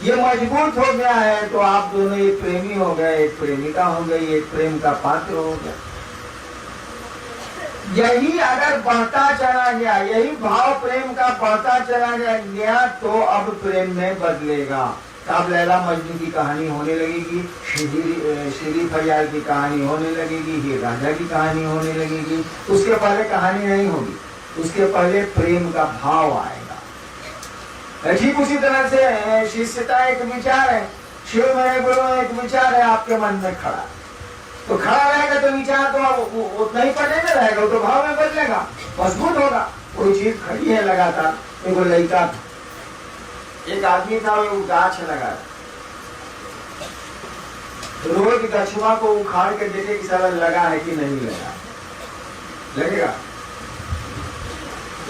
ये मजबूत हो गया है तो आप दोनों एक प्रेमी हो गए, एक प्रेमिका हो गई, एक प्रेम का पात्र हो गया। यही अगर बढ़ता चला गया, यही भाव प्रेम का बढ़ता चला गया तो अब प्रेम में बदलेगा। अब लैला मजनू की कहानी होने लगेगी, श्री फरियाद की कहानी होने लगेगी, हीर रांझा की कहानी होने लगेगी। उसके पहले कहानी नहीं होगी, उसके पहले प्रेम का भाव आएगा। ठीक उसी तरह से शिष्यता एक विचार है, शिव मेरे गुरु एक विचार है आपके मन में खड़ा, तो खड़ा रहेगा तो विचार तो उतना ही पड़े में रहेगा, तो भाव में बदलेगा, मजबूत होगा। कोई चीज खड़ी है लगातार, देखो लड़का था, एक आदमी था वो गाछ लगा, रोज गछुआ को उखाड़ के देखे कि सारा लगा है कि नहीं लगा, लगेगा।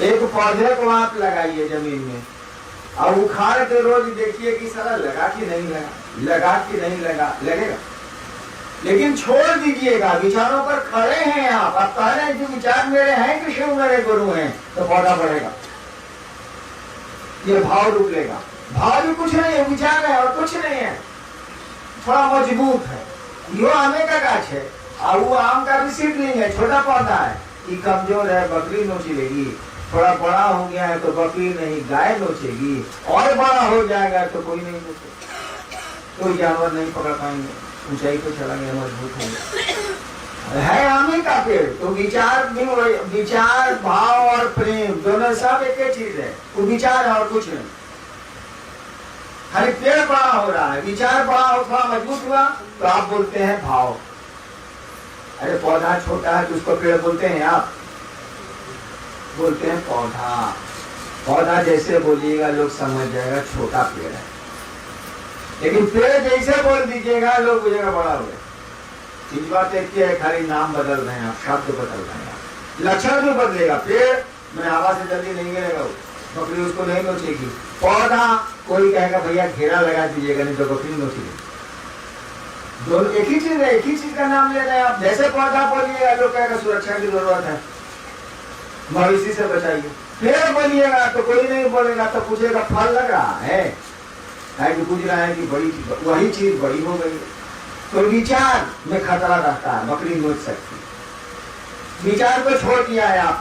एक पौधे को आप लगाइए जमीन में और उखाड़ के रोज देखिए कि सारा लगा कि नहीं लगा, लगा कि नहीं लगा, लगेगा। लेकिन छोड़ दीजिएगा, विचारों पर खड़े हैं आप कह रहे हैं कि विचार मेरे हैं कि शिव मेरे गुरु हैं, तो पौधा बढ़ेगा, ये भाव रुक लेगा। भाव भी कुछ नहीं है, विचार है और कुछ नहीं है, थोड़ा मजबूत है। यो आमे का गाछ है और वो आम का भी सीडलिंग है, छोटा पौधा है, ये कमजोर है, बकरी नोची लेगी। थोड़ा बड़ा हो गया है तो बकरी नहीं गाय नोचेगी, और बड़ा हो जाएगा तो कोई नहीं नोचेगा, कोई जानवर नहीं पकड़ पाएंगे, ऊंचाई पे चला गया, मजबूत हो गया। है आमे का पेड़ तो विचार भी, विचार भाव और प्रेम दोनों सब एक ही चीज है, वो विचार है और कुछ नहीं। खाली पेड़ बड़ा हो रहा है, विचार बड़ा हो, थोड़ा मजबूत हुआ तो आप बोलते हैं भाव। अरे पौधा छोटा है तो उसको पेड़ बोलते हैं, आप बोलते हैं पौधा। पौधा जैसे बोलिएगा लोग समझ जाएगा छोटा पेड़ है, लेकिन पेड़ जैसे बोल दीजिएगा लोग बुझेगा बड़ा हो गया। चीज बात एक है, खाली नाम बदल रहे हैं आप, शब्द बदल रहे हैं आप, लक्षण भी बदलेगा। पेड़ में हवा से जल्दी नहीं गिरेगा, बकरी उसको नहीं नोचेगी। पौधा कोई कहेगा भैया घेरा लगा दीजिएगा नहीं तो बकरी नोचेगी। दोनों एक ही चीज है, एक ही चीज का नाम ले रहे हैं आप। जैसे पौधा बोलिएगा लोग कहेगा सुरक्षा की जरूरत है, मवेशी से बचाइए। पेड़ बोलिएगा तो कोई नहीं बोलेगा, तो पूछेगा फल लग रहा है कि पूछ रहा है कि बड़ी वही चीज बड़ी हो गई। तो विचार में खतरा रहता है, बकरी नोच सकती। विचार को छोड़ दिया है आप,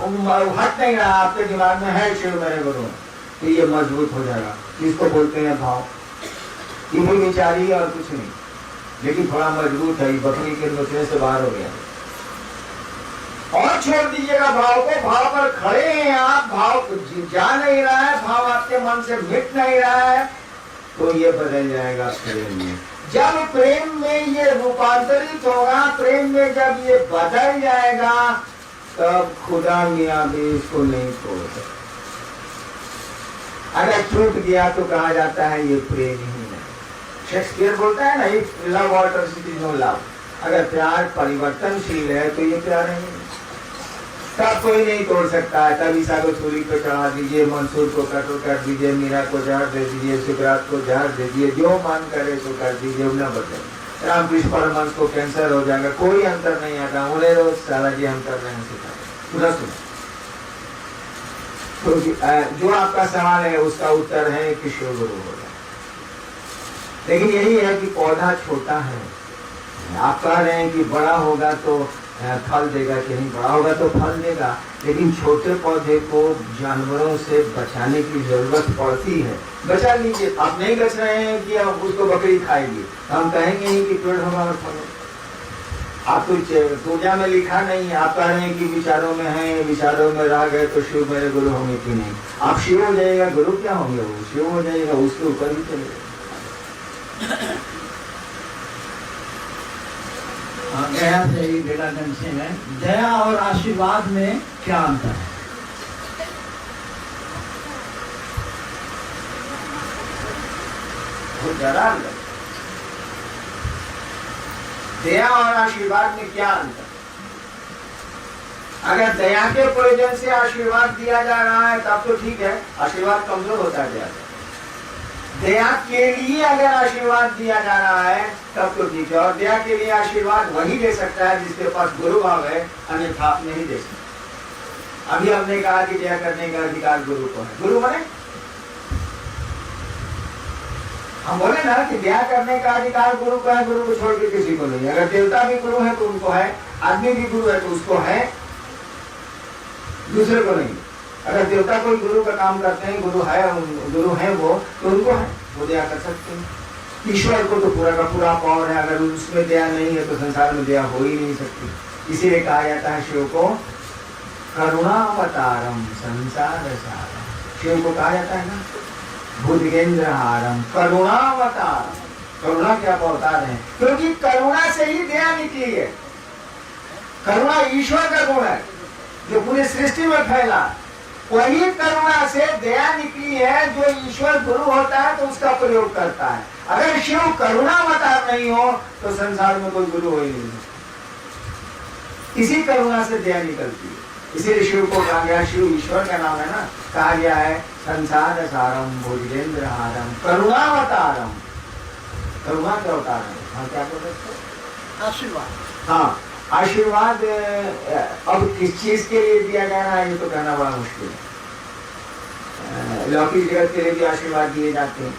हट नहीं रहा, आपके दिमाग में है शिव मेरे गुरु, तो ये मजबूत हो जाएगा। इसको बोलते हैं भाव। ये भी विचार ही और कुछ नहीं, लेकिन थोड़ा मजबूत है, बकरी के नोचने से बाहर हो गया। और छोड़ दीजिएगा भाव को, भाव पर खड़े हैं आप, भाव जा नहीं रहा है, भाव आपके मन से मिट नहीं रहा है, तो ये बदल जाएगा प्रेम में। जब प्रेम में ये रूपांतरित होगा, प्रेम में जब ये बदल जाएगा, तब खुदा मियां भी इसको नहीं छोड़ सकते। अगर टूट गया तो कहा जाता है ये प्रेम ही नहीं। शेक्सपियर बोलता है ना, if love alters it is no love. अगर प्यार परिवर्तनशील है तो ये प्यार नहीं, तब कोई नहीं तोड़ सकता है। तब ईसा को छुरी पे चढ़ा दीजिए, मंसूर को कत्ल कर दीजिए, मीरा को जहर दे दीजिए, सुकरात को जहर दे दीजिए, जो मन करे तो कर दीजिए, न बदले। रामकृष्ण परमहंस को कैंसर हो जाएगा, कोई अंतर नहीं आता। उन्हें रोज साला जी हम कर रहे हैं पूरा सुनो। तो जो आपका सवाल है उसका उत्तर है कि शिव गुरु हो जाए। लेकिन यही है कि पौधा छोटा है, आप कह रहे हैं कि बड़ा होगा तो फल देगा, कि नहीं बड़ा होगा तो फल देगा, लेकिन छोटे पौधे को जानवरों से बचाने की जरूरत पड़ती है। बचा लीजिए, आप नहीं बच रहे हैं कि आप उसको बकरी खाएगी, हम कहेंगे ही कि पेड़ होगा और फल। आप तो पूजा में लिखा नहीं है, आप कह रहे हैं कि विचारों में है, विचारों में रह गए तो शिव मेरे गुरु होंगे कि नहीं। आप शिव हो जाएगा, गुरु क्या होंगे, वो शिव हो जाएगा, उसके ऊपर ही चलेगा। गया से ही बेलागंज से है, दया और आशीर्वाद में क्या अंतर है? दया और आशीर्वाद में क्या अंतर? अगर दया के प्रयोजन से आशीर्वाद दिया जा रहा है तब तो ठीक है, आशीर्वाद कमजोर होता जाएगा। दया के लिए अगर आशीर्वाद दिया जा रहा है तब तो ठीक है, और दया के लिए आशीर्वाद वही दे सकता है जिसके पास गुरु भाव है, अन्यथा आप नहीं दे सकते। अभी हमने कहा कि दया करने का अधिकार गुरु को है। गुरु बने हम बोले ना कि दया करने का अधिकार गुरु का है, गुरु को छोड़ के किसी को नहीं। अगर देवता भी गुरु है तो उनको है, आदमी भी गुरु है तो उसको है, दूसरे को नहीं। अगर देवता कोई गुरु का काम करते हैं, गुरु है वो, तो उनको है, वो दया कर सकते हैं। ईश्वर को तो पूरा का पूरा पावर है, अगर उसमें दया नहीं है तो संसार में दया हो ही नहीं सकती। इसीलिए कहा जाता है शिव को करुणावतारम संसार सारम। शिव को कहा जाता है ना भुजगेंद्रहारम, करुणावतार। करुणा के आप अवतार हैं, क्योंकि करुणा से ही दया निकली है। करुणा ईश्वर का गुण है जो पूरी सृष्टि में फैला। वही करुणा से दया निकली है। जो ईश्वर गुरु होता है तो उसका प्रयोग करता है। अगर शिव करुणावतार नहीं हो तो संसार में कोई गुरु हो ही नहीं सकता। इसी करुणा से दया निकलती है। इसीलिए शिव को कहा गया, शिव ईश्वर का नाम है ना, कहा गया है संसार सारम भुजगेंद्रहारम करुणावतारम। करुणा का अवतार है। हाँ, क्या बोल सकते? आशीर्वाद। हाँ, आशीर्वाद अब किस चीज के लिए दिया जा रहा है ये तो कहना बड़ा मुश्किल है। लौकिक जगत के लिए भी आशीर्वाद दिए जाते हैं,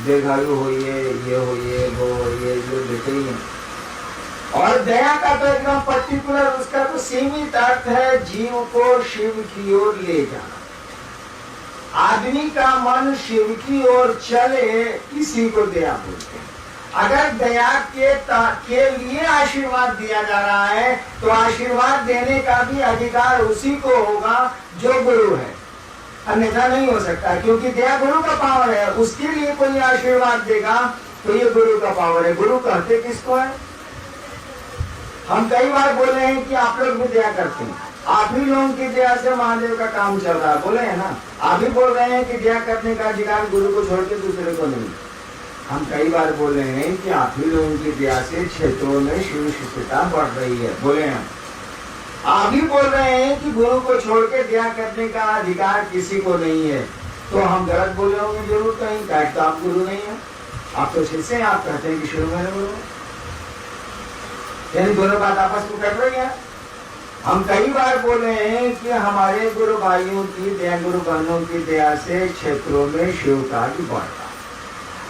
दीर्घायु होइए, ये होइए, वो होइए, जो देते ही हैं। और दया का तो एकदम पर्टिकुलर, उसका तो सीमित अर्थ है जीव को शिव की ओर ले जाना। आदमी का मन शिव की ओर चले, इसी को दया बोलते हैं। अगर दया के लिए आशीर्वाद दिया जा रहा है तो आशीर्वाद देने का भी अधिकार उसी को होगा जो गुरु है, अन्यथा नहीं हो सकता। क्योंकि दया गुरु का पावर है, उसके लिए कोई आशीर्वाद देगा तो ये गुरु का पावर है। गुरु कहते किसको है? हम कई बार बोले हैं कि आप लोग भी दया करते हैं, आप ही लोगों की दया से महादेव का काम चल रहा है, बोले है ना। आप ही बोल रहे हैं कि दया करने का अधिकार गुरु को छोड़ के दूसरे को नहीं। हम कई बार बोल रहे हैं कि आप ही लोगों की दया से क्षेत्रों में शिव शिष्यता बढ़ रही है, बोले हैं। आप ही बोल रहे हैं कि गुरु को छोड़ के दया करने का अधिकार किसी को नहीं है, तो हम गलत बोले होंगे जरूर कहीं। क्या तो आप गुरु नहीं है, आप तो शिष्य हैं, आप कहते हैं कि शिव मेरे गुरु है। यानी दोनों बात आपस में कर रही है। हम कई बार बोले हैं कि हमारे गुरु भाइयों की दया, गुरु बहनों की दया से क्षेत्रों में शिव का भी बढ़ता।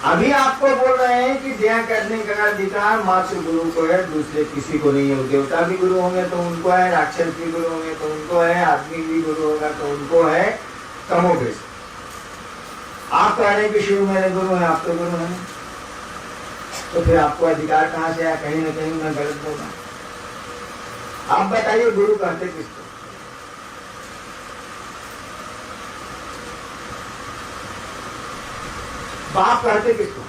अभी आपको बोल रहे हैं कि दया करने का अधिकार मात्र गुरु को है, दूसरे किसी को नहीं है। देवता भी गुरु होंगे तो उनको है, राक्षस भी गुरु होंगे तो उनको है, आदमी भी गुरु होगा तो उनको है, कमोबेश। आप कह रहे हैं कि शिव मेरे गुरु है, आप तो गुरु हैं, तो फिर आपको अधिकार कहाँ से आया? कहीं ना कहीं मैं गलत बोल रहा हूं। आप बताइए गुरु कहते किसको? बाप कहते किसको?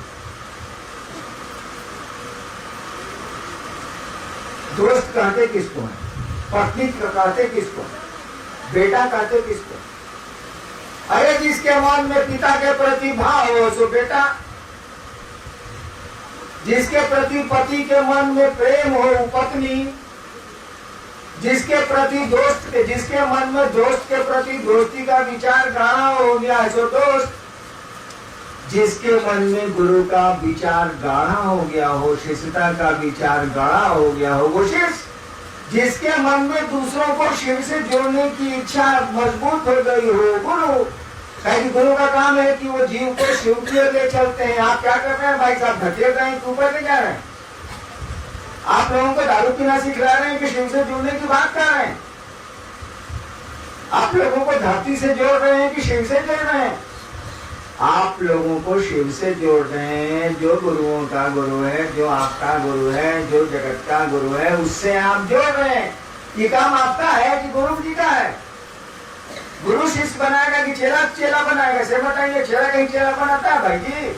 दोस्त कहते किसको है? पत्नी कहते किसको? बेटा कहते किसको? अरे जिसके मन में पिता के प्रति भाव हो सो बेटा, जिसके प्रति पति के मन में प्रेम हो पत्नी, जिसके प्रति जिसके मन में दोस्त के प्रति दोस्ती का विचार गाढ़ा हो गया है सो दोस्त, जिसके मन में गुरु का विचार गाढ़ा हो गया हो, शिष्यता का विचार गाढ़ा हो गया हो, वो शिष्य। जिसके मन में दूसरों को शिव से जोड़ने की इच्छा मजबूत हो गई हो, गुरु। कहीं गुरु का काम है कि वो जीव को शिव की ओर ले चलते हैं। आप क्या कर रहे हैं भाई साहब? धकेल रहे हैं, ऊपर ले जा रहे हैं। आप लोगों को दारू पीना सिखला रहे हैं कि शिव से जुड़ने की बात कर रहे हैं। आप लोगों को धरती से जोड़ रहे हैं कि शिव से जोड़ रहे हैं? आप लोगों को शिव से जोड़ रहे हैं। जो गुरुओं का गुरु है, जो आपका गुरु है, जो जगत का गुरु है, उससे आप जोड़ रहे हैं। ये काम आपका है कि गुरु जी का है? गुरु शिष्य बनाएगा कि चेला बनाएगा? से बताइए, चेला कहीं चेला बनाता है भाई जी?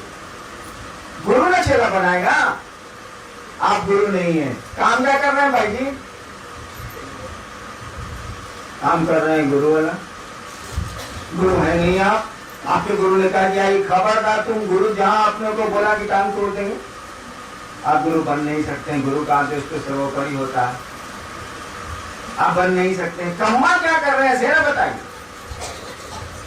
गुरु ने चेला बनाएगा। आप गुरु नहीं है। काम क्या कर रहे हैं भाई जी? काम कर रहे हैं गुरु वाला। गुरु है नहीं आप। आपके गुरु ने कहा दिया खबरदार, तुम गुरु जहां आपने को बोला कि टांग तोड़ देंगे, आप गुरु बन नहीं सकते। गुरु का आदेश तो सर्वोपरि होता है, आप बन नहीं सकते। कम्मा क्या कर रहे हैं सेना बताइए?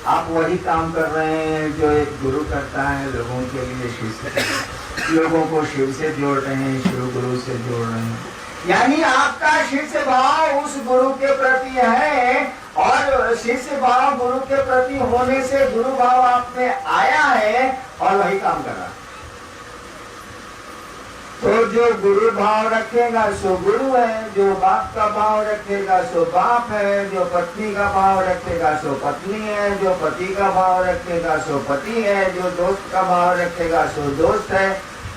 आप वही काम कर रहे हैं जो एक गुरु करता है लोगों के लिए। शिष्य लोगों को शिव से जोड़ रहे हैं, शिव गुरु से जोड़ रहे हैं। यानी आपका शिष्य भाव उस गुरु के प्रति है, और शिष्य भाव गुरु के प्रति होने से गुरु भाव आप में आया है और वही काम कर रहा है। तो जो गुरु भाव रखेगा सो गुरु है, जो बाप का भाव रखेगा सो बाप है, जो पत्नी का भाव रखेगा सो पत्नी है, जो पति का भाव रखेगा सो पति है, जो दोस्त का भाव रखेगा सो दोस्त है।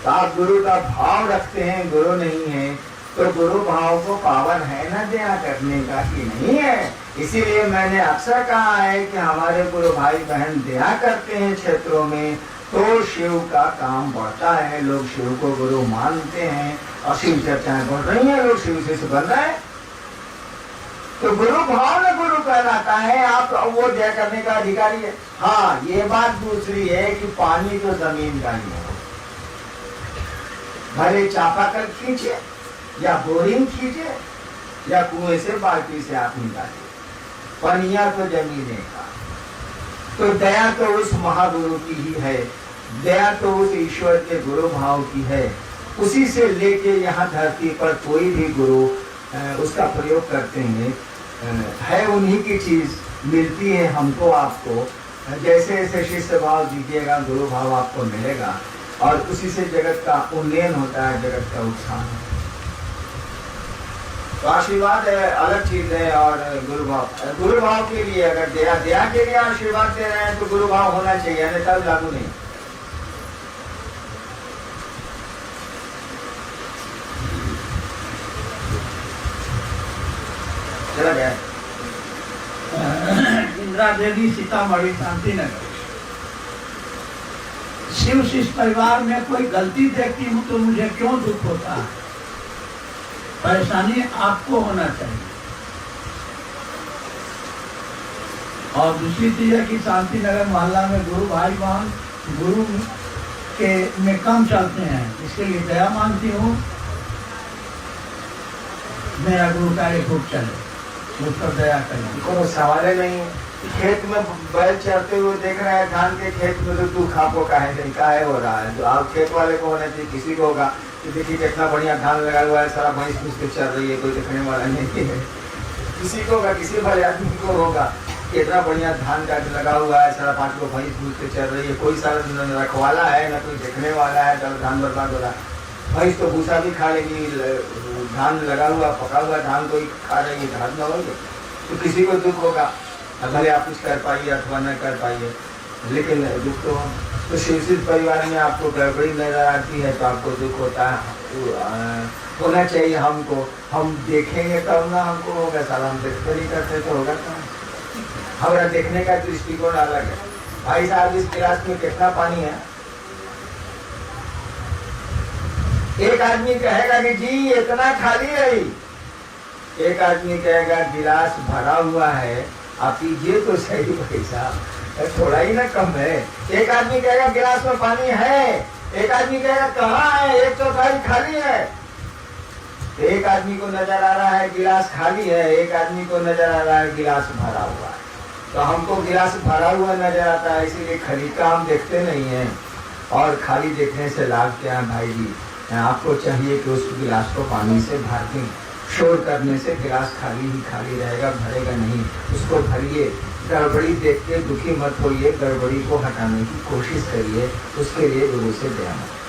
तो आप गुरु का भाव रखते हैं, गुरु नहीं है, तो गुरु भाव को पावर है ना दया करने का कि नहीं है। इसीलिए मैंने अक्सर कहा है कि हमारे गुरु भाई बहन दया करते हैं क्षेत्रों में, तो शिव का काम बढ़ता है, लोग शिव को गुरु मानते हैं और शिव चर्चाएं बढ़ रही हैं, लोग शिव से बन रहे हैं। तो गुरु भाव में गुरु कहलाता है, आप वो दया करने का अधिकारी है। हाँ, ये बात दूसरी है कि पानी तो जमीन का ही है, भले चापाकल खींचे या बोरिंग खींचे या कुएं से बाल्टी से आप निकालिए, पनिया तो जमीन का। तो दया तो उस महागुरु की ही है, दया तो उस ईश्वर के गुरु भाव की है। उसी से लेके यहाँ धरती पर कोई भी गुरु उसका प्रयोग करते हैं, है उन्हीं की चीज मिलती है हमको आपको। जैसे जैसे शिष्य भाव दीजिएगा गुरु भाव आपको मिलेगा और उसी से जगत का उन्नयन होता है, जगत का उत्थान है। तो आशीर्वाद अलग चीज है और गुरु भाव के लिए अगर दया के लिए आशीर्वाद दे रहे हैं तो गुरु भाव होना चाहिए, अन्य तब लागू नहीं। चला गया। इंदिरा देवी, सीतामढ़ी, शांति नगर। शिव शिष्य परिवार में कोई गलती देखती हूँ तो मुझे क्यों दुख होता है? परेशानी आपको होना चाहिए। और दूसरी चीज है कि शांति नगर मोहल्ला में गुरु भाई बहन गुरु के में कम चलते हैं, इसके लिए दया मांगती हूँ, मेरा गुरु कार्य खूब चले, मुझ पर दया करें। कोई सवाल नहीं है। खेत में बैल चरते हुए देख रहे हैं, धान के खेत में तो तू खापो का है हो रहा है। तो आप खेत वाले को होना चाहिए, किसी को होगा कि देखिए कितना बढ़िया धान लगा हुआ है, सारा भैंस फूस के चल रही है, कोई देखने वाला नहीं है। किसी को होगा, किसी भले आदमी को होगा, कितना बढ़िया धान का लगा हुआ है, सारा 5 को भैंस फूस के चल रही है, कोई सारा रखवाला है ना कोई देखने वाला है, तो धान बर्बाद हो रहा है। भैंस तो भूसा भी खा लेगी, धान लगा हुआ पका हुआ धान कोई खा रही है, धान न होगी तो किसी को दुख होगा, भले आप कुछ कर पाइए अथवा न कर पाइए, लेकिन दुख तो शिवसिद्ध परिवार में आपको गड़बड़ी नजर आती है तो आपको दुख होता है। होना चाहिए हमको, हम देखेंगे तब ना हमको होगा, साला हम देखते नहीं करते तो होगा क्या? हमारा देखने का दृष्टिकोण अलग है। भाई साहब इस गिलास में कितना पानी है? एक आदमी कहेगा कि जी इतना खाली है, एक आदमी कहेगा गिलास भरा हुआ है, आप पीजिए तो सही भाई साहब, थोड़ा ही ना कम है। एक आदमी कहेगा गिलास में पानी है, एक आदमी कहेगा कहाँ है, 1/4 खाली है। एक आदमी को नजर आ रहा है गिलास खाली है, एक आदमी को नजर आ रहा है गिलास भरा हुआ है। तो हमको गिलास भरा हुआ नजर आता है, इसीलिए खाली का हम देखते नहीं है। और खाली देखने से लाभ क्या है भाई जी? आपको चाहिए कि उस गिलास को पानी से भर दें। शोर करने से गिलास खाली ही खाली रहेगा, भरेगा नहीं। उसको भरिए, गड़बड़ी देख के दुखी मत होइए, गड़बड़ी को हटाने की कोशिश करिए, उसके लिए गुरु से दया मत